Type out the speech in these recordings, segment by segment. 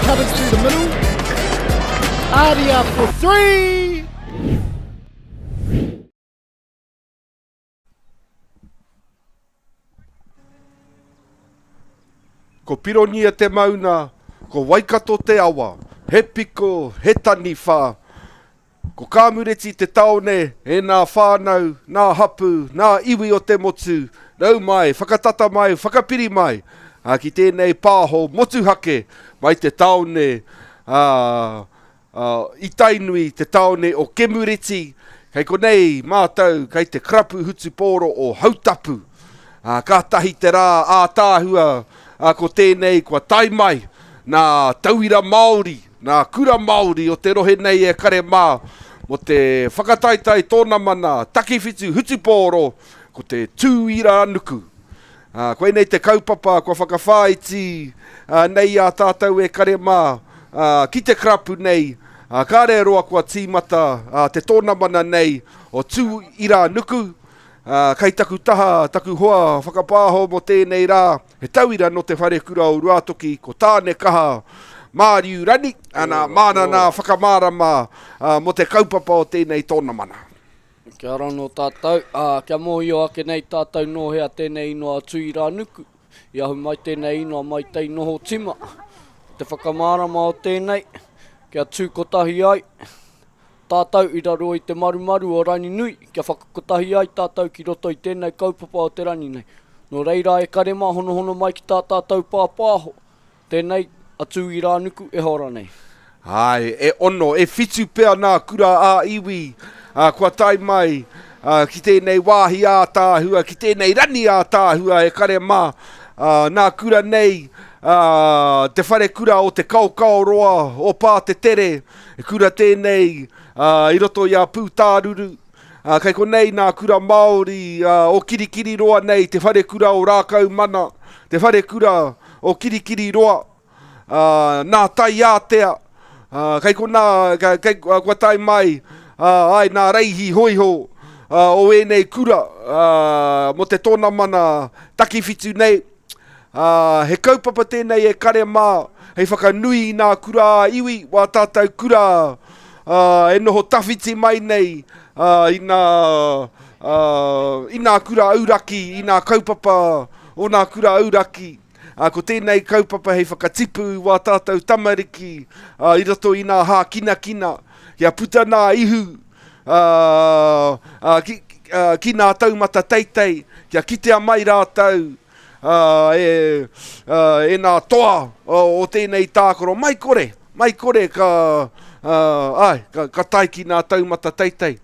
cutters through the middle. Aria for 3. Ko pironia te mauna, ko waikato te awa, he piko, he tani whā. Ko kāmureti te taone, e nā whānau, nā hapu, nā iwi o te motu, nau mai, whakatata mai, whakapiri mai, ki tēnei pāho motu hake, mai te taone, i tainui te taone o Kēmu reti, kei konei mātou, kei te krapu Whutupōro o hautapu, kātahi te rā ātāhua, ko tēnei kua tai mai, nā tauira Māori, nā kura Māori o te rohe nei e kare mā, mo te whakataitai Tonamana Takiwhitu Whutupōro, ko te Tūiranuku. Koe nei te kaupapa, kua whakawhaiti nei a tātou e kare mā, ki te krapu nei, kāre roa kua tīmata te Tonamana nei o Tūiranuku, kei taku taha, taku hoa, whakapāho mo tēnei rā, he tauira no te whare kura o Ruatoki, ko tāne kaha Māriu rani, ana māna nā whakamārama mo te kaupapa o tēnei Tonamana. Kia ora no tātou, kia mōhio ake nei tātou nohea tēnei inoa Tūiranuku, i ahu mai tēnei inoa mai tei noho tima. Te whakamārama o tēnei, kia tūkotahi ai, tātou i raro i te marumaru o rani nui, kia whakakotahi ai tātou ki roto i tēnei kaupapa o te rani nei. No reira e karema hono hono mai ki tā tātou pāpāho, tēnei a Tūiranuku e hora nei. Ai, e ono, e whitu pēr nā kura a iwi, kua tai mai, ki tēnei wāhi a tāhua, ki tēnei rani a tāhua e kare mā, nā kura nei, te whare kura o te kaukau roa, o pā te tere, e kura tēnei, i roto i a pūtāruru, kei konei nā kura Māori, o kirikiri roa nei, te whare kura o rākau mana, te whare kura o kirikiri roa, nā tai ātea, kei kua tai mai, ai nā reihi hoiho, o enei kura, mo te Tonamana Takiwhitu nei, he kaupapa tēnei e kare mā, hei whakanui nā kura iwi, wā tātou kura, e noho tawhiti mai nei, i nā kura auraki, i nā kaupapa o nā kura auraki. Ko tēnei kaupapa hei whakatipu wā tātou tamariki, i roto i nā hā kina, kia puta nā ihu, ki nā taumata teitei, kia kitea mai rātou, e nā toa o tēnei tākoro, mai kore ka taiki nā taumata teitei.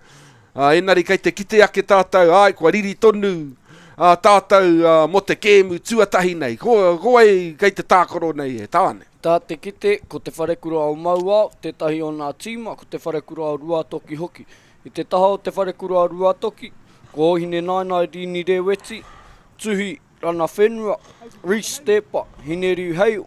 Enari kei te kite ake tātou, kua riri tonu tātou mo te Kēmu tuatahi nei. Koe kei te tākoro nei e tāne. Tā te kite, ko te wharekura o Mauao, tētahi o nā tīma, ko te wharekura o Ruatoki hoki. I te taha o te wharekura o Ruatoki, ko ohine nainai rini reweti, tuhi rana whenua, ristepa, hine riu heio,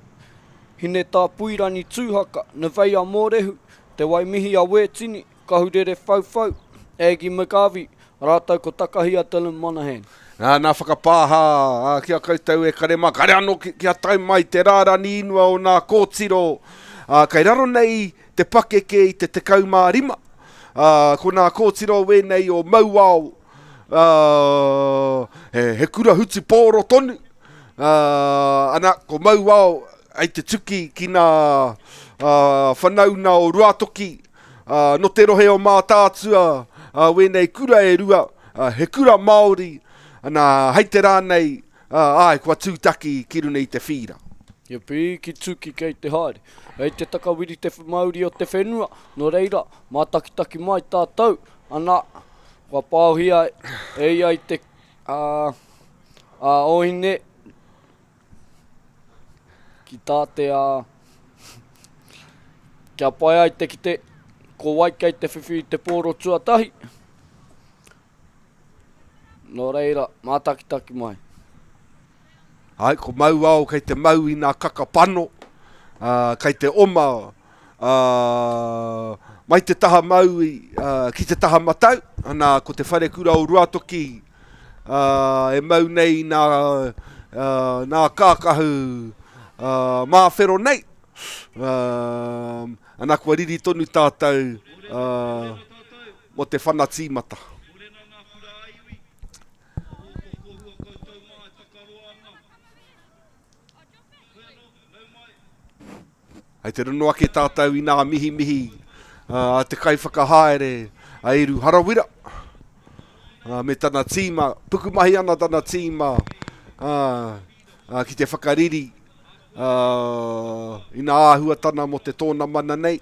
hine tā puirani tūhaka, nawei a mōrehu, te waimihi a wetini, kahurere whauwhau, egi makawi, rātou ko takahia tala manahen. Nā whakapāha, kia koutou e kare mā, kare anō kia tai mai te rārani inua o nā kōtiro, kei raro nei te pakeke i te tekau mā rima, ko nā kōtiro wēnei o Mauao, he kura Whutupōro tonu, ana ko Mauao ai te tuki ki nā whanauna o Ruatoki, no te rohe o mā tātua, wēnei kura e rua, he kura Māori, ana hei te rānei, kua tūtaki ki runa i te whira. Ia pī ki tuki kei te haere. Hei te takawiri te Māori o te whenua, no reira, mātakitaki mai tātou, ana, kua pāuhia e ia i te ohine, ki tāte kia pai ai te ki te, ko wai kei te whiwhi te pōro tuatahi. No reira, mātakitaki mai. Ai, ko Mauao kei te mau i nā kakapano, kei te oma, mai te taha mau ki te taha matau, ana ko te wharekura o Ruatoki, e mau nei nā kākahu mā whero nei, Ana kua riri tonu tātou mo te whana tīmata. Ai te rono ake tātou i nā mihi a te kai whakahaere a Eru Harawira. Me tana tīma, pukumahi ana tana tīma ki te whakariri i nā āhuatana mo te tōna mana nei.